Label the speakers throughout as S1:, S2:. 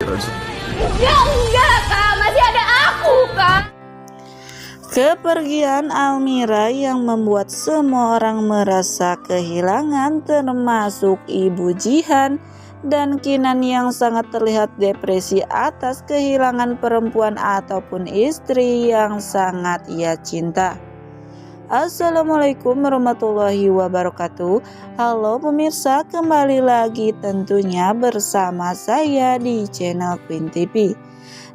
S1: rajim.
S2: Ya enggak kak, masih ada aku kak.
S3: Kepergian Almira yang membuat semua orang merasa kehilangan, termasuk Ibu Jihan dan Kinan yang sangat terlihat depresi atas kehilangan perempuan ataupun istri yang sangat ia cinta. Assalamualaikum warahmatullahi wabarakatuh. Halo pemirsa, kembali lagi tentunya bersama saya di channel Queen TV.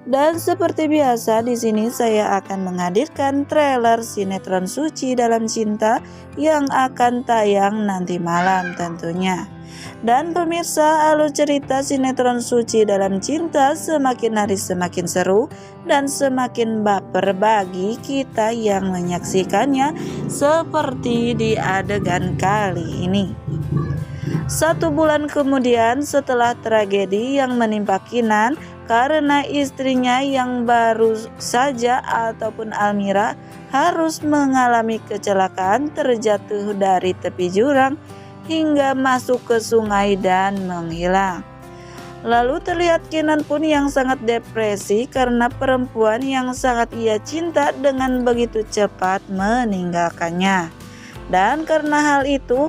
S3: Dan seperti biasa di sini saya akan menghadirkan trailer sinetron Suci Dalam Cinta yang akan tayang nanti malam tentunya. Dan pemirsa, alur cerita sinetron Suci Dalam Cinta semakin hari semakin seru dan semakin baper bagi kita yang menyaksikannya, seperti di adegan kali ini. 1 bulan kemudian setelah tragedi yang menimpa Kinan karena istrinya yang baru saja ataupun Almira harus mengalami kecelakaan terjatuh dari tepi jurang hingga masuk ke sungai dan menghilang. Lalu terlihat Kinan pun yang sangat depresi karena perempuan yang sangat ia cinta dengan begitu cepat meninggalkannya. Dan karena hal itu,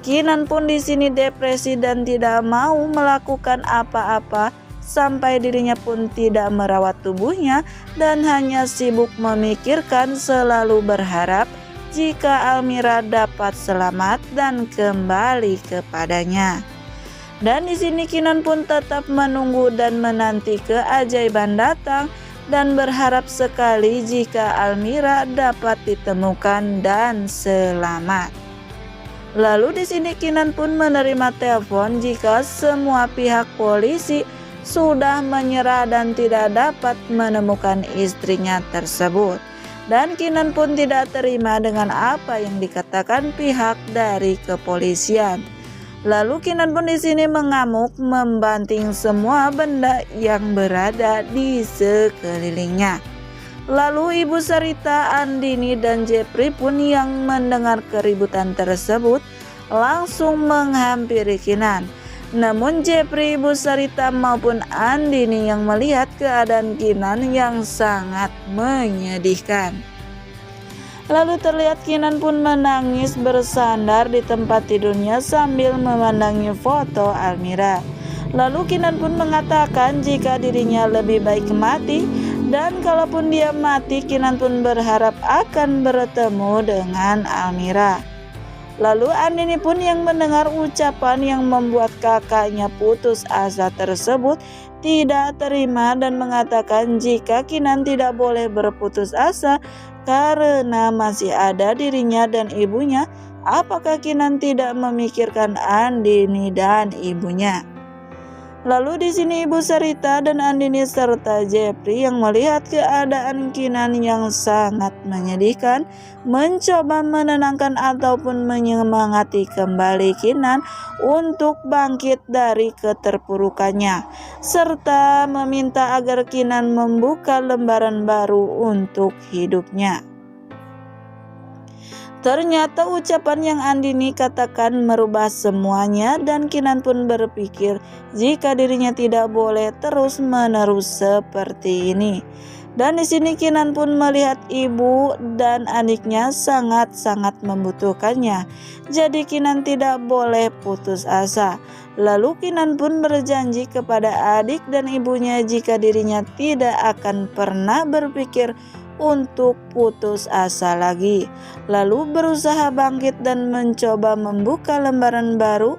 S3: Kinan pun di sini depresi dan tidak mau melakukan apa-apa, sampai dirinya pun tidak merawat tubuhnya dan hanya sibuk memikirkan, selalu berharap jika Almira dapat selamat dan kembali kepadanya. Dan di sini Kinan pun tetap menunggu dan menanti keajaiban datang dan berharap sekali jika Almira dapat ditemukan dan selamat. Lalu di sini Kinan pun menerima telepon jika semua pihak polisi sudah menyerah dan tidak dapat menemukan istrinya tersebut. Dan Kinan pun tidak terima dengan apa yang dikatakan pihak dari kepolisian. Lalu Kinan pun di sini mengamuk, membanting semua benda yang berada di sekelilingnya. Lalu Ibu Sarita, Andini dan Jepri pun yang mendengar keributan tersebut langsung menghampiri Kinan. Namun Jepri, Ibu Sarita maupun Andini yang melihat keadaan Kinan yang sangat menyedihkan. Lalu terlihat Kinan pun menangis bersandar di tempat tidurnya sambil memandangi foto Almira. Lalu Kinan pun mengatakan jika dirinya lebih baik mati, dan kalaupun dia mati Kinan pun berharap akan bertemu dengan Almira. Lalu Andini pun yang mendengar ucapan yang membuat kakaknya putus asa tersebut tidak terima dan mengatakan jika Kinan tidak boleh berputus asa karena masih ada dirinya dan ibunya. Apakah Kinan tidak memikirkan Andini dan ibunya? Lalu di sini Ibu Sarita dan Andini serta Jepri yang melihat keadaan Kinan yang sangat menyedihkan, mencoba menenangkan ataupun menyemangati kembali Kinan untuk bangkit dari keterpurukannya, serta meminta agar Kinan membuka lembaran baru untuk hidupnya. Ternyata ucapan yang Andini katakan merubah semuanya dan Kinan pun berpikir jika dirinya tidak boleh terus-menerus seperti ini. Dan di sini Kinan pun melihat ibu dan adiknya sangat-sangat membutuhkannya. Jadi Kinan tidak boleh putus asa. Lalu Kinan pun berjanji kepada adik dan ibunya jika dirinya tidak akan pernah berpikir untuk putus asa lagi. Lalu berusaha bangkit dan mencoba membuka lembaran baru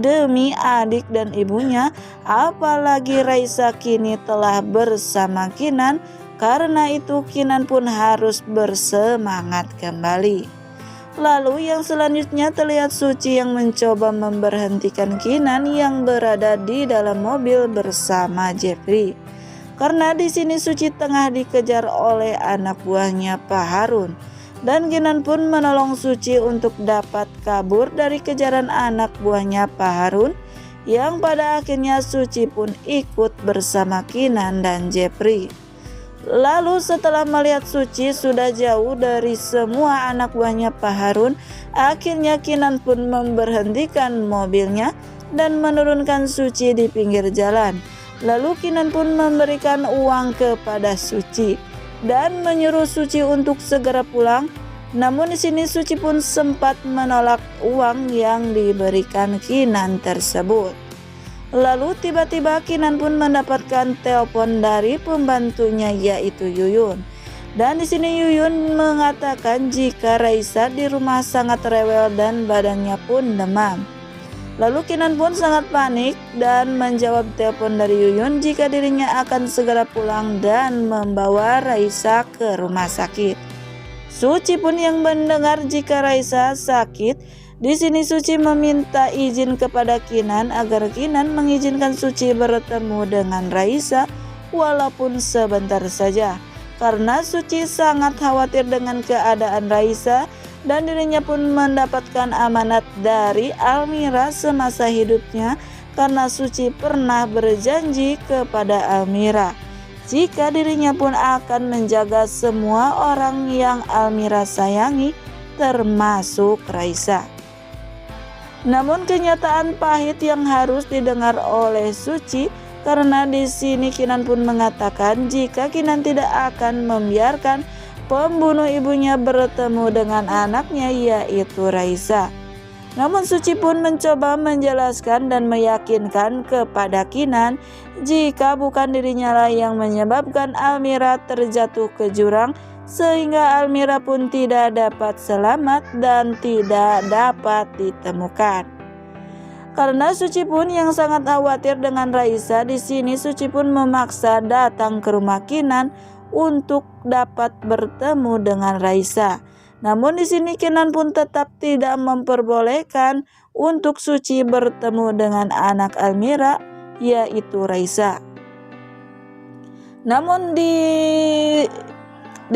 S3: demi adik dan ibunya. Apalagi Raisa kini telah bersama Kinan, karena itu Kinan pun harus bersemangat kembali. Lalu yang selanjutnya terlihat Suci yang mencoba memberhentikan Kinan yang berada di dalam mobil bersama Jepri. Karena di sini Suci tengah dikejar oleh anak buahnya Pak Harun. Dan Kinan pun menolong Suci untuk dapat kabur dari kejaran anak buahnya Pak Harun, yang pada akhirnya Suci pun ikut bersama Kinan dan Jepri. Lalu setelah melihat Suci sudah jauh dari semua anak buahnya Pak Harun, akhirnya Kinan pun memberhentikan mobilnya dan menurunkan Suci di pinggir jalan. Lalu Kinan pun memberikan uang kepada Suci dan menyuruh Suci untuk segera pulang. Namun di sini Suci pun sempat menolak uang yang diberikan Kinan tersebut. Lalu tiba-tiba Kinan pun mendapatkan telepon dari pembantunya yaitu Yuyun. Dan di sini Yuyun mengatakan jika Raisa di rumah sangat rewel dan badannya pun demam. Lalu Kinan pun sangat panik dan menjawab telepon dari Yuyun jika dirinya akan segera pulang dan membawa Raisa ke rumah sakit. Suci pun yang mendengar jika Raisa sakit. Di sini Suci meminta izin kepada Kinan agar Kinan mengizinkan Suci bertemu dengan Raisa walaupun sebentar saja. Karena Suci sangat khawatir dengan keadaan Raisa dan dirinya pun mendapatkan amanat dari Almira semasa hidupnya karena Suci pernah berjanji kepada Almira jika dirinya pun akan menjaga semua orang yang Almira sayangi termasuk Raisa. Namun kenyataan pahit yang harus didengar oleh Suci karena di sini Kinan pun mengatakan jika Kinan tidak akan membiarkan pembunuh ibunya bertemu dengan anaknya yaitu Raisa. Namun Suci pun mencoba menjelaskan dan meyakinkan kepada Kinan jika bukan dirinya lah yang menyebabkan Almira terjatuh ke jurang sehingga Almira pun tidak dapat selamat dan tidak dapat ditemukan. Karena Suci pun yang sangat khawatir dengan Raisa, di sini Suci pun memaksa datang ke rumah Kinan untuk dapat bertemu dengan Raisa. Namun di sini Kinan pun tetap tidak memperbolehkan untuk Suci bertemu dengan anak Almira yaitu Raisa. Namun di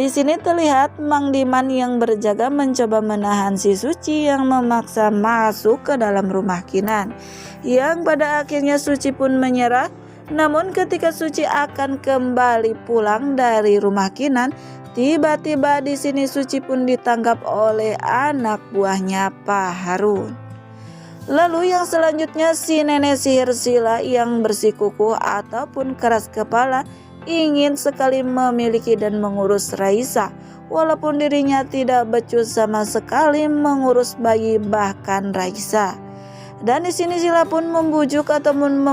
S3: sini terlihat Mang Diman yang berjaga mencoba menahan si Suci yang memaksa masuk ke dalam rumah Kinan. Yang pada akhirnya Suci pun menyerah. Namun ketika Suci akan kembali pulang dari rumah Kinan, tiba-tiba di sini Suci pun ditangkap oleh anak buahnya Pak Harun. Lalu yang selanjutnya si nenek sihir Sila yang bersikukuh ataupun keras kepala ingin sekali memiliki dan mengurus Raisa, walaupun dirinya tidak becus sama sekali mengurus bayi bahkan Raisa. Dan di sini Sila pun membujuk ataupun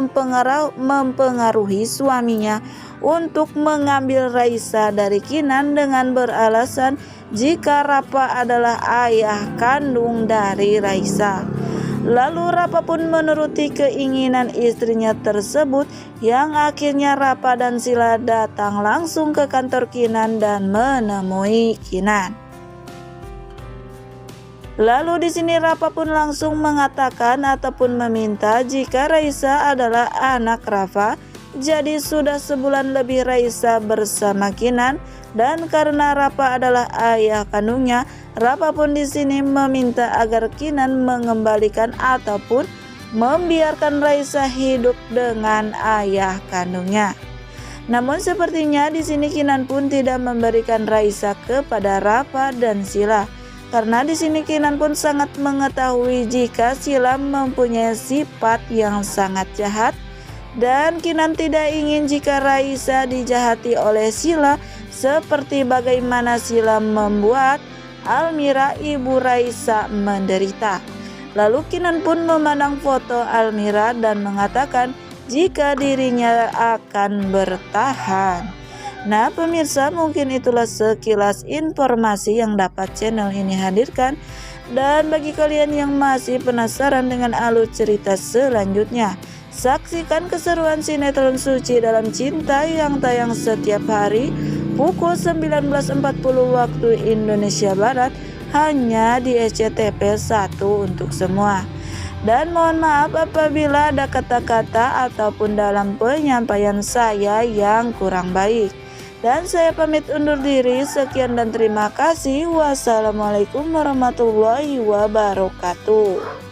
S3: mempengaruhi suaminya untuk mengambil Raisa dari Kinan dengan beralasan jika Rapa adalah ayah kandung dari Raisa. Lalu Rapa pun menuruti keinginan istrinya tersebut yang akhirnya Rapa dan Sila datang langsung ke kantor Kinan dan menemui Kinan. Lalu di sini Rapa pun langsung mengatakan ataupun meminta jika Raisa adalah anak Rapa, jadi sudah sebulan lebih Raisa bersama Kinan dan karena Rapa adalah ayah kandungnya, Rapa pun di sini meminta agar Kinan mengembalikan ataupun membiarkan Raisa hidup dengan ayah kandungnya. Namun sepertinya di sini Kinan pun tidak memberikan Raisa kepada Rapa dan Sila. Karena di sini Kinan pun sangat mengetahui jika Sila mempunyai sifat yang sangat jahat dan Kinan tidak ingin jika Raisa dijahati oleh Sila seperti bagaimana Sila membuat Almira ibu Raisa menderita. Lalu Kinan pun memandang foto Almira dan mengatakan jika dirinya akan bertahan. Nah pemirsa, mungkin itulah sekilas informasi yang dapat channel ini hadirkan. Dan bagi kalian yang masih penasaran dengan alur cerita selanjutnya, saksikan keseruan sinetron Suci Dalam Cinta yang tayang setiap hari pukul 19.40 waktu Indonesia Barat hanya di SCTV 1 untuk semua. Dan mohon maaf apabila ada kata-kata ataupun dalam penyampaian saya yang kurang baik. Dan saya pamit undur diri. Sekian dan terima kasih. Wassalamualaikum warahmatullahi wabarakatuh.